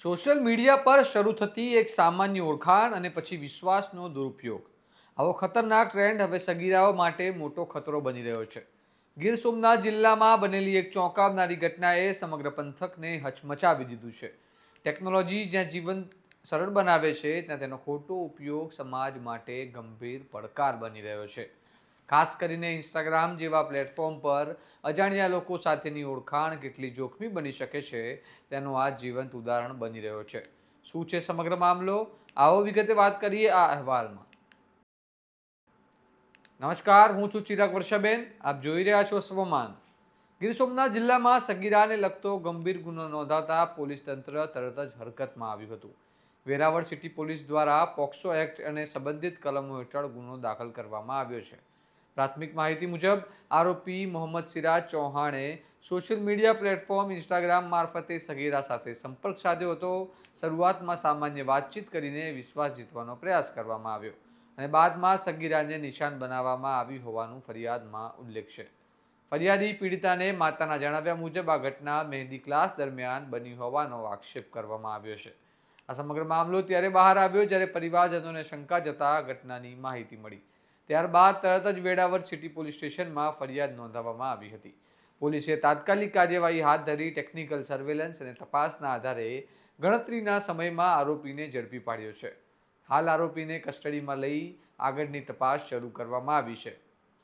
Social media પર શરૂ થતી એક સામાન્ય ઓળખાણ અને પછી વિશ્વાસનો દુરુપયોગ. આવો ખતરનાક ટ્રેન્ડ હવે સગીરાઓ માટે મોટો ખતરો બની રહ્યો છે. ગીર સોમનાથ જિલ્લામાં બનેલી એક ચોંકાવનારી ઘટનાએ સમગ્ર પંથકને હચમચાવી દીધું છે. ટેકનોલોજી જ્યાં જીવન સરળ બનાવે છે, ત્યાં તેનો ખોટો ઉપયોગ સમાજ માટે ગંભીર પડકાર બની રહ્યો છે. ખાસ કરીને ઇન્સ્ટાગ્રામ જેવા પ્લેટફોર્મ પર અજાણ્યા લોકો સાથેની ઓળખાણ કેટલી જોખમી બની શકે છે, તેનું આ જીવંત ઉદાહરણ બની રહ્યો છે. શું છે સમગ્ર મામલો? આવો વિગતે વાત કરીએ આ અહેવાલમાં. નમસ્કાર, હું છું ચિરાગ વર્ષાબેન. આપ જોઈ રહ્યા છો સ્વમાન. ગીર સોમનાથ જિલ્લામાં સગીરાને લગતો ગંભીર ગુનો નોંધાતા પોલીસ તંત્ર તરત જ હરકતમાં આવ્યું હતું. વેરાવળ સિટી પોલીસ દ્વારા પોક્સો એક્ટ અને સંબંધિત કલમો હેઠળ ગુનો દાખલ કરવામાં આવ્યો છે. પ્રાથમિક માહિતી મુજબ આરોપી મોહમ્મદ સિરાજ ચૌહાણે સોશિયલ મીડિયા પ્લેટફોર્મ ઇન્સ્ટાગ્રામ મારફતે સગીરા સાથે સંપર્ક સાધ્યો હતો. શરૂઆતમાં સામાન્ય વાતચીત કરીને વિશ્વાસ જીતવાનો પ્રયાસ કરવામાં આવ્યો અને બાદમાં સગીરાને નિશાન બનાવવામાં આવી હોવાનું ફરિયાદમાં ઉલ્લેખ છે. ફરિયાદી પીડિતાને માતાના જણાવ્યા મુજબ આ ઘટના મહેંદી ક્લાસ દરમિયાન બની હોવાનો આક્ષેપ કરવામાં આવ્યો છે. આ સમગ્ર મામલો ત્યારે બહાર આવ્યો જ્યારે પરિવારજનોને શંકા જતા ઘટનાની માહિતી મળી. ત્યારબાદ તરત જ વેરાવળ સિટી પોલીસ સ્ટેશનમાં ફરિયાદ નોંધાવવામાં આવી હતી. પોલીસે તાત્કાલિક કાર્યવાહી હાથ ધરી ટેકનિકલ સર્વેલન્સ અને તપાસના આધારે ગણતરીના સમયમાં આરોપીને ઝડપી પાડ્યો છે. હાલ આરોપીને કસ્ટડીમાં લઈ આગળની તપાસ શરૂ કરવામાં આવી છે.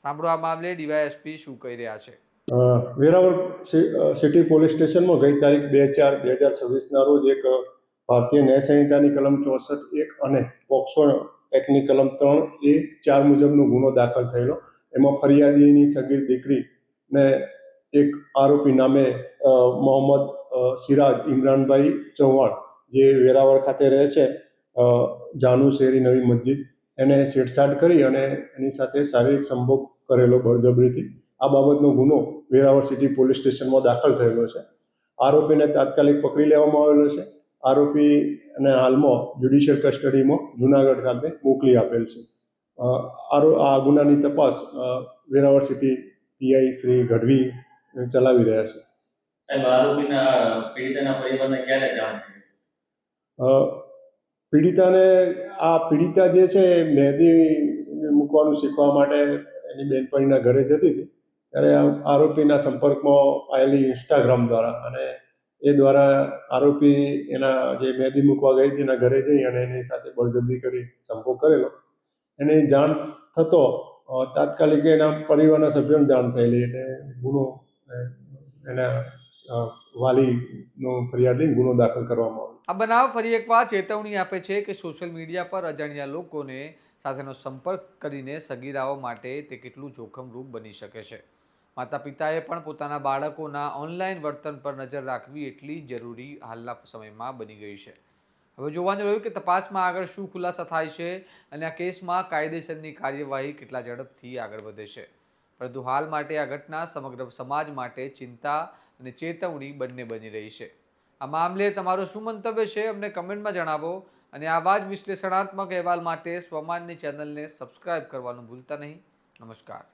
સાંભળો આ મામલે ડીવાયએસપી શું કહી રહ્યા છે. વેરાવળ સિટી પોલીસ સ્ટેશનમાં ગઈ તારીખ 2/4/2026ના રોજ એક ભારતીય ન્યાય સંહિતાની કલમ 64(1) અને પોક્સો એક્ટની કલમ 3(a)(4) મુજબનો ગુનો દાખલ થયેલો. એમાં ફરિયાદીની સગીર દીકરીને એક આરોપી નામે મોહમ્મદ સિરાજ ઇમરાનભાઈ ચૌહાણ, જે વેરાવળ ખાતે રહે છે, જાનુ શેરી નવી મસ્જિદ, એને છેડછાડ કરી અને એની સાથે શારીરિક સંભોગ કરેલો બળજબરીથી. આ બાબતનો ગુનો વેરાવળ સિટી પોલીસ સ્ટેશનમાં દાખલ થયેલો છે. આરોપીને તાત્કાલિક પકડી લેવામાં આવેલો છે. આરોપીને હાલમાં જ્યુડિશિયલ કસ્ટડીમાં જુનાગઢ ખાતે મોકલી આપેલ છે. આ ગુનાની તપાસ વેરાવળ સિટી પીઆઈ શ્રી ગઢવી ચલાવી રહ્યા છે. સાહેબ, આરોપીના પીડિતાના પરિવારને ક્યારે જાણ થઈ? પીડિતા જે છે મહેંદી મૂકવાનું શીખવા માટે એની બેનપણીના ઘરે જતી હતી, ત્યારે આરોપીના સંપર્કમાં આવેલી ઇન્સ્ટાગ્રામ દ્વારા, અને એ દ્વારા આરોપી એના જે મહેંદી મૂકવા ગઈ હતી એના ઘરે જઈ અને એની સાથે બળજબરી કરી સંભોગ કરેલો. એની જાણ થતો તાત્કાલિક એના પરિવારના સભ્યોને જાણ થયેલી, એટલે ગુનો એના વાલીનો ફરિયાદ લઈને ગુનો દાખલ કરવામાં આવ્યો. આ બનાવ ફરી એકવાર ચેતવણી આપે છે કે સોશિયલ મીડિયા પર અજાણ્યા લોકોને સાથેનો સંપર્ક કરીને સગીરાઓ માટે તે કેટલું જોખમરૂપ બની શકે છે. માતા પિતાએ પણ પોતાના બાળકોના ઓનલાઈન વર્તન પર નજર રાખવી એટલી જ જરૂરી હાલના સમયમાં બની ગઈ છે. હવે જોવાનું રહ્યું કે તપાસમાં આગળ શું ખુલાસા થાય છે અને આ કેસમાં કાયદેસરની કાર્યવાહી કેટલા ઝડપથી આગળ વધે છે. પરંતુ હાલ માટે આ ઘટના સમગ્ર સમાજ માટે ચિંતા અને ચેતવણી બંને બની રહી છે. આ મામલે તમારું શું મંતવ્ય છે, અમને કમેન્ટમાં જણાવો અને આવા જ વિશ્લેષણાત્મક અહેવાલ માટે સ્વમાનની ચેનલને સબસ્ક્રાઇબ કરવાનું ભૂલતા નહીં. નમસ્કાર.